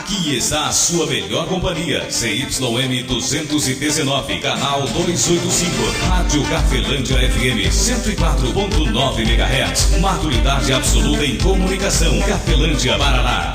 Aqui está a sua melhor companhia, CYM 219, canal 285, Rádio Cafelândia FM 104.9 MHz, maturidade absoluta em comunicação, Cafelândia, Paraná.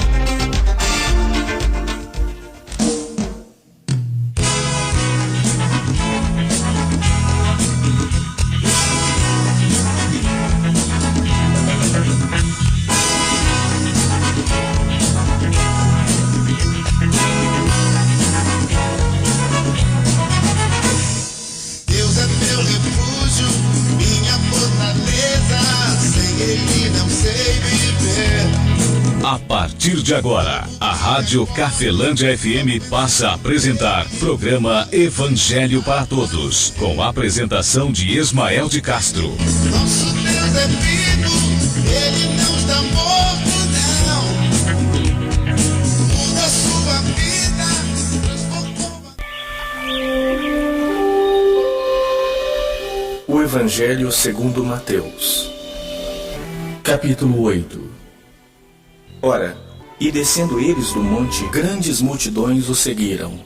A partir de agora, a Rádio Cafelândia FM passa a apresentar programa Evangelho para Todos, com a apresentação de Ismael de Castro. Nosso Deus é vivo, Ele não está morto, não. Muda sua vida, transformou. O Evangelho segundo Mateus, capítulo 8. Ora, e descendo eles do monte, grandes multidões o seguiram.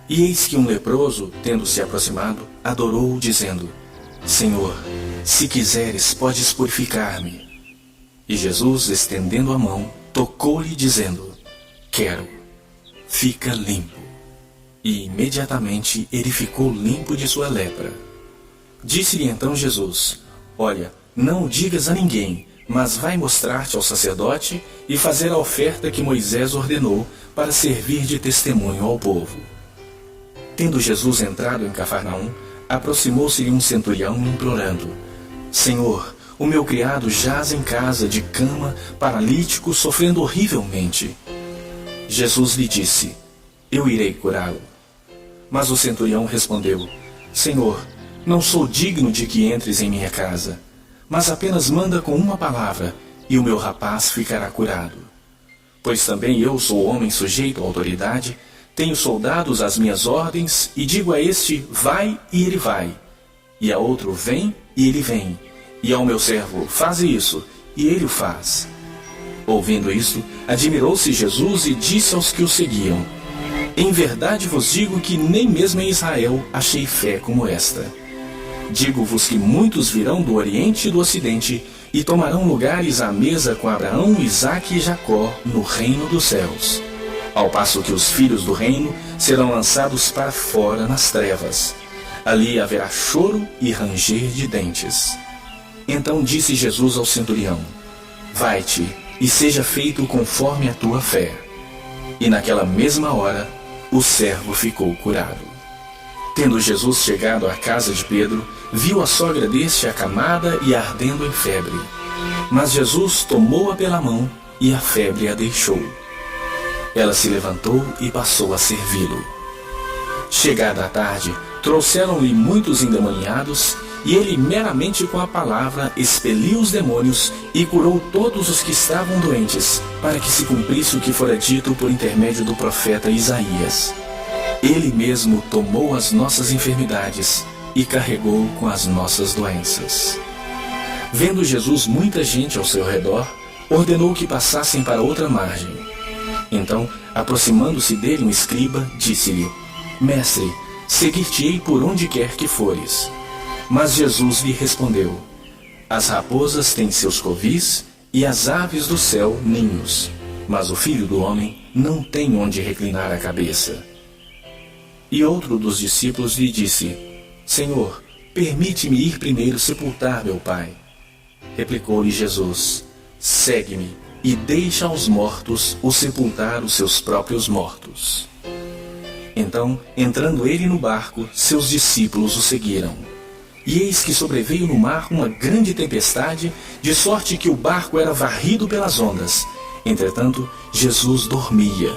E eis que um leproso, tendo se aproximado, adorou, dizendo: Senhor, se quiseres, podes purificar-me. E Jesus, estendendo a mão, tocou-lhe, dizendo: Quero, fica limpo. E imediatamente ele ficou limpo de sua lepra. Disse-lhe então Jesus: Olha, não o digas a ninguém, mas vai mostrar-te ao sacerdote e fazer a oferta que Moisés ordenou para servir de testemunho ao povo. Tendo Jesus entrado em Cafarnaum, aproximou-se-lhe um centurião implorando: Senhor, o meu criado jaz em casa de cama, paralítico, sofrendo horrivelmente. Jesus lhe disse: Eu irei curá-lo. Mas o centurião respondeu: Senhor, não sou digno de que entres em minha casa, mas apenas manda com uma palavra, e o meu rapaz ficará curado. Pois também eu sou homem sujeito à autoridade, tenho soldados às minhas ordens, e digo a este: vai, e ele vai, e a outro: vem, e ele vem, e ao meu servo: faze isso, e ele o faz. Ouvindo isto, admirou-se Jesus e disse aos que o seguiam: Em verdade vos digo que nem mesmo em Israel achei fé como esta. Digo-vos que muitos virão do Oriente e do Ocidente e tomarão lugares à mesa com Abraão, Isaque e Jacó no reino dos céus, ao passo que os filhos do reino serão lançados para fora nas trevas. Ali haverá choro e ranger de dentes. Então disse Jesus ao centurião: Vai-te, e seja feito conforme a tua fé. E naquela mesma hora o servo ficou curado. Tendo Jesus chegado à casa de Pedro, viu a sogra deste acamada e ardendo em febre. Mas Jesus tomou-a pela mão e a febre a deixou. Ela se levantou e passou a servi-lo. Chegada a tarde, trouxeram-lhe muitos endemoniados, e ele meramente com a palavra expeliu os demônios e curou todos os que estavam doentes, para que se cumprisse o que fora dito por intermédio do profeta Isaías: Ele mesmo tomou as nossas enfermidades e carregou com as nossas doenças. Vendo Jesus muita gente ao seu redor, ordenou que passassem para outra margem. Então, aproximando-se dele um escriba, disse-lhe: Mestre, seguir-te-ei por onde quer que fores. Mas Jesus lhe respondeu: As raposas têm seus covis e as aves do céu ninhos, mas o Filho do Homem não tem onde reclinar a cabeça. E outro dos discípulos lhe disse: Senhor, permite-me ir primeiro sepultar meu pai. Replicou-lhe Jesus: Segue-me e deixa aos mortos o sepultar os seus próprios mortos. Então, entrando ele no barco, seus discípulos o seguiram. E eis que sobreveio no mar uma grande tempestade, de sorte que o barco era varrido pelas ondas. Entretanto, Jesus dormia.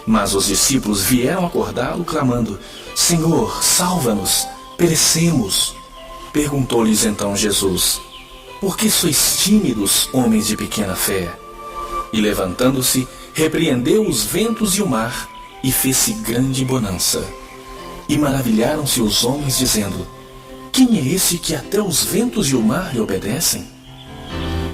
Mas os discípulos vieram acordá-lo, clamando: Senhor, salva-nos, perecemos. Perguntou-lhes então Jesus: Por que sois tímidos, homens de pequena fé? E levantando-se, repreendeu os ventos e o mar, e fez-se grande bonança. E maravilharam-se os homens, dizendo: Quem é esse que até os ventos e o mar lhe obedecem?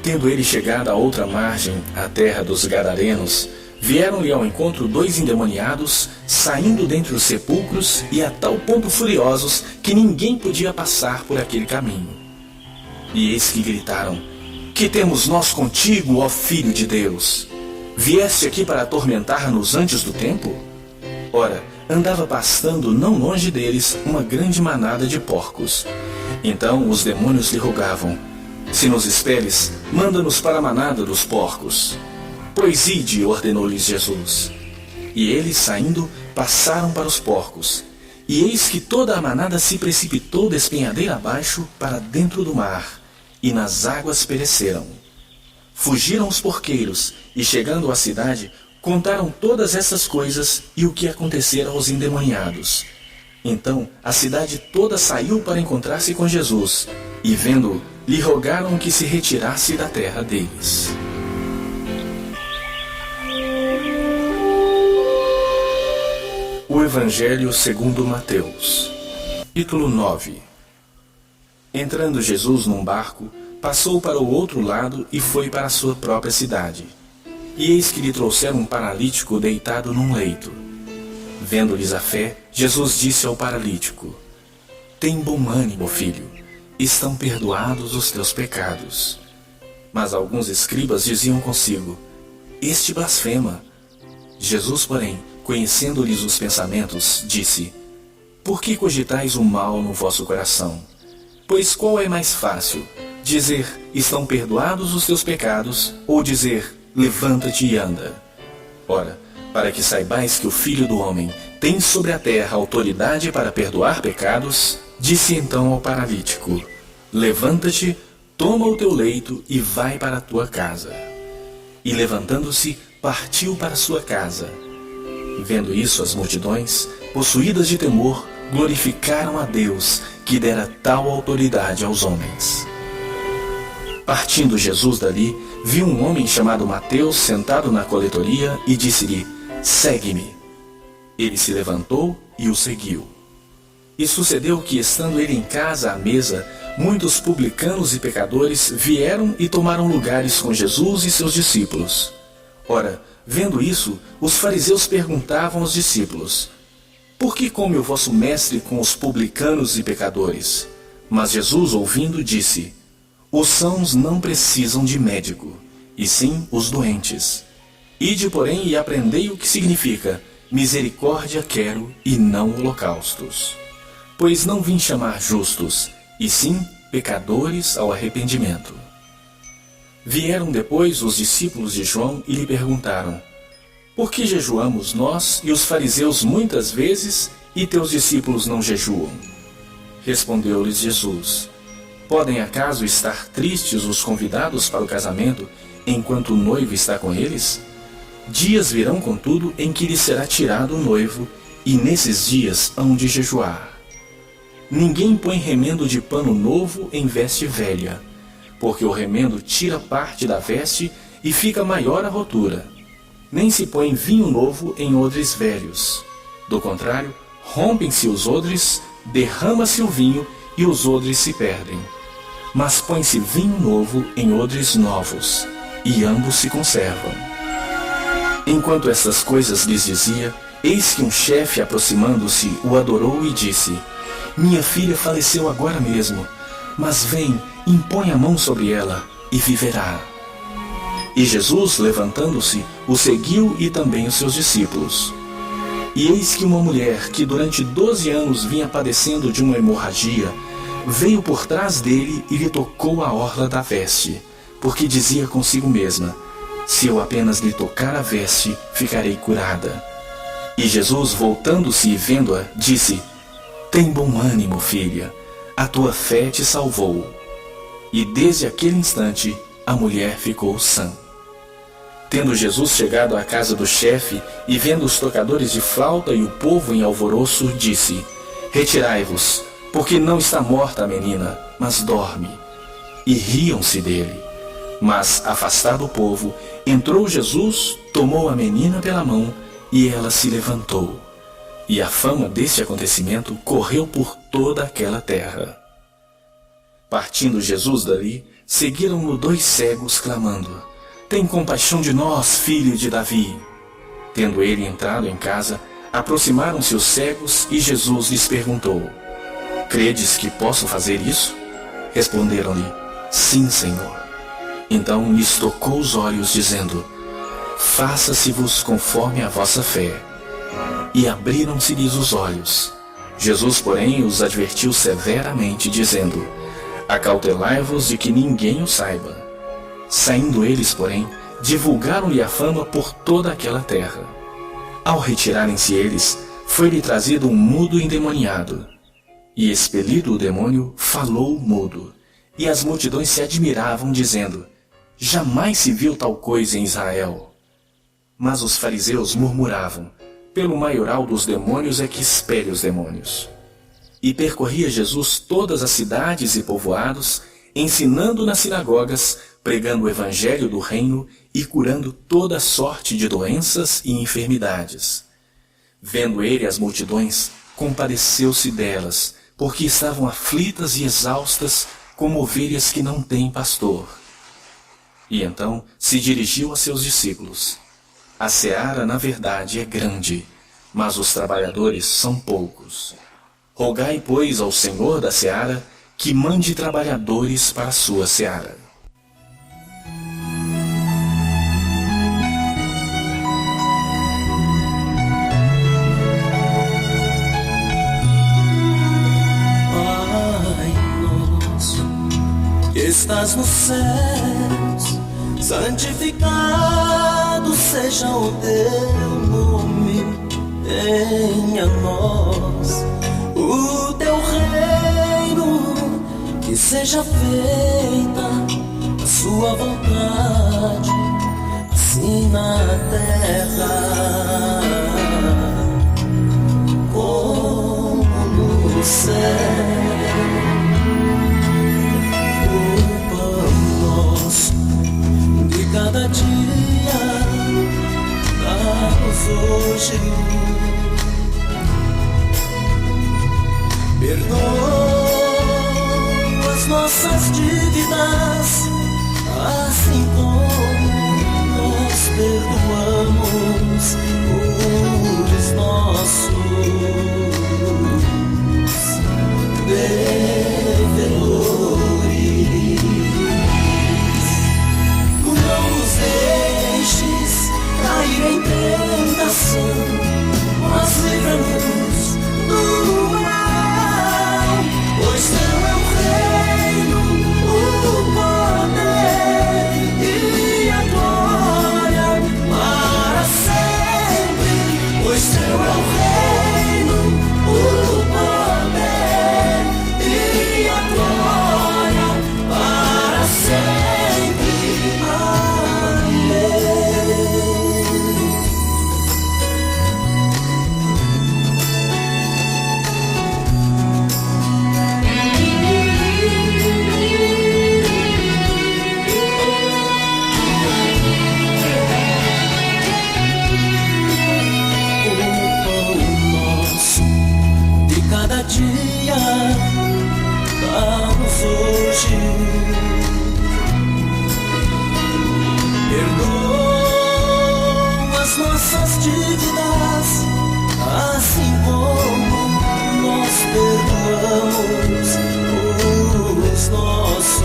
Tendo ele chegado à outra margem, à terra dos Gadarenos, Vieram-lhe ao encontro 2 endemoniados, saindo dentre os sepulcros e a tal ponto furiosos que ninguém podia passar por aquele caminho. E eis que gritaram: Que temos nós contigo, ó Filho de Deus? Vieste aqui para atormentar-nos antes do tempo? Ora, andava pastando não longe deles uma grande manada de porcos. Então os demônios lhe rogavam: Se nos expeles, manda-nos para a manada dos porcos. Pois ide, ordenou-lhes Jesus. E eles, saindo, passaram para os porcos. E eis que toda a manada se precipitou despenhadeira abaixo para dentro do mar, e nas águas pereceram. Fugiram os porqueiros, e chegando à cidade, contaram todas essas coisas e o que acontecera aos endemoniados. Então a cidade toda saiu para encontrar-se com Jesus, e vendo-o, lhe rogaram que se retirasse da terra deles. O Evangelho segundo Mateus, capítulo 9. Entrando Jesus num barco, passou para o outro lado e foi para a sua própria cidade. E eis que lhe trouxeram um paralítico deitado num leito. Vendo-lhes a fé, Jesus disse ao paralítico: Tem bom ânimo, filho, estão perdoados os teus pecados. Mas alguns escribas diziam consigo: Este blasfema. Jesus, porém, conhecendo-lhes os pensamentos, disse: Por que cogitais o mal no vosso coração? Pois qual é mais fácil, dizer: Estão perdoados os teus pecados, ou dizer: Levanta-te e anda? Ora, para que saibais que o Filho do Homem tem sobre a terra autoridade para perdoar pecados, disse então ao paralítico: Levanta-te, toma o teu leito e vai para a tua casa. E levantando-se, partiu para sua casa. Vendo isso, as multidões, possuídas de temor, glorificaram a Deus, que dera tal autoridade aos homens. Partindo Jesus dali, viu um homem chamado Mateus sentado na coletoria e disse-lhe: Segue-me. Ele se levantou e o seguiu. E sucedeu que, estando ele em casa à mesa, muitos publicanos e pecadores vieram e tomaram lugares com Jesus e seus discípulos. Ora, vendo isso, os fariseus perguntavam aos discípulos: Por que come o vosso mestre com os publicanos e pecadores? Mas Jesus, ouvindo, disse: Os sãos não precisam de médico, e sim os doentes. Ide, porém, e aprendei o que significa: misericórdia quero e não holocaustos. Pois não vim chamar justos, e sim pecadores ao arrependimento. Vieram depois os discípulos de João e lhe perguntaram: Por que jejuamos nós e os fariseus muitas vezes, e teus discípulos não jejuam? Respondeu-lhes Jesus: Podem acaso estar tristes os convidados para o casamento, enquanto o noivo está com eles? Dias virão, contudo, em que lhes será tirado o noivo, e nesses dias hão de jejuar. Ninguém põe remendo de pano novo em veste velha, porque o remendo tira parte da veste e fica maior a rotura. Nem se põe vinho novo em odres velhos. Do contrário, rompem-se os odres, derrama-se o vinho e os odres se perdem. Mas põe-se vinho novo em odres novos, e ambos se conservam. Enquanto estas coisas lhes dizia, eis que um chefe, aproximando-se, o adorou e disse: Minha filha faleceu agora mesmo, mas vem, impõe a mão sobre ela, e viverá. E Jesus, levantando-se, o seguiu e também os seus discípulos. E eis que uma mulher, que durante 12 anos vinha padecendo de uma hemorragia, veio por trás dele e lhe tocou a orla da veste, porque dizia consigo mesma: Se eu apenas lhe tocar a veste, ficarei curada. E Jesus, voltando-se e vendo-a, disse: Tem bom ânimo, filha, a tua fé te salvou. E desde aquele instante, a mulher ficou sã. Tendo Jesus chegado à casa do chefe, e vendo os tocadores de flauta e o povo em alvoroço, disse: Retirai-vos, porque não está morta a menina, mas dorme. E riam-se dele. Mas, afastado o povo, entrou Jesus, tomou a menina pela mão, e ela se levantou. E a fama deste acontecimento correu por toda aquela terra. Partindo Jesus dali, seguiram-no 2 cegos, clamando: Tem compaixão de nós, filho de Davi. Tendo ele entrado em casa, aproximaram-se os cegos e Jesus lhes perguntou: Credes que posso fazer isso? Responderam-lhe: Sim, Senhor. Então lhes tocou os olhos, dizendo: Faça-se-vos conforme a vossa fé. E abriram-se-lhes os olhos. Jesus, porém, os advertiu severamente, dizendo: Acautelai-vos de que ninguém o saiba. Saindo eles, porém, divulgaram-lhe a fama por toda aquela terra. Ao retirarem-se eles, foi-lhe trazido um mudo endemoniado. E expelido o demônio, falou o mudo. E as multidões se admiravam, dizendo: Jamais se viu tal coisa em Israel. Mas os fariseus murmuravam: Pelo maioral dos demônios é que expele os demônios. E percorria Jesus todas as cidades e povoados, ensinando nas sinagogas, pregando o evangelho do reino e curando toda sorte de doenças e enfermidades. Vendo ele as multidões, compadeceu-se delas, porque estavam aflitas e exaustas, como ovelhas que não têm pastor. E então se dirigiu a seus discípulos: A seara, na verdade, é grande, mas os trabalhadores são poucos. Rogai, pois, ao Senhor da seara que mande trabalhadores para a sua seara. Estás nos céus, santificado seja o teu nome. Venha a nós o teu reino, que seja feita a sua vontade, assim na terra como no céu. Cada dia, dá-nos hoje. Perdoa as nossas dívidas, assim como nós perdoamos os nossos devedores. Não nos deixes cair em tentação, mas livra-nos do mal, pois teu é o reino, o poder e a glória para sempre. Pois teu é o reino, o poder e a glória para sempre. Dia, dá-nos hoje. Perdoa as nossas dívidas, assim como nós perdoamos os nossos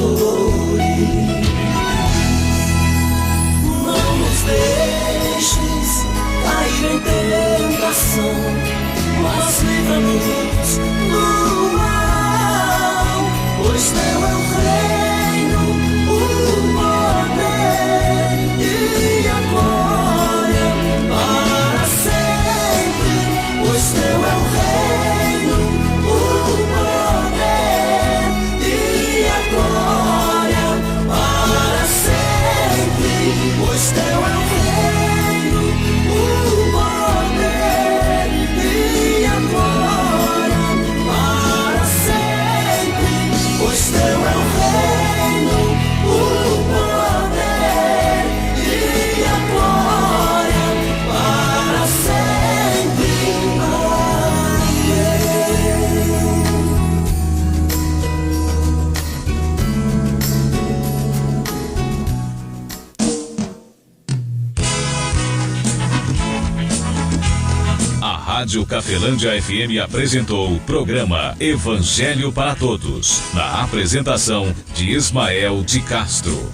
devedores. Não nos deixes cair em tentação, mas livra-nos do mal, pois teu é o reino, o poder e a glória para sempre. Pois teu é o reino, o poder e a glória para sempre. Pois teu é o reino, o poder e a glória Rádio Cafelândia FM apresentou o programa Evangelho para Todos, na apresentação de Ismael de Castro.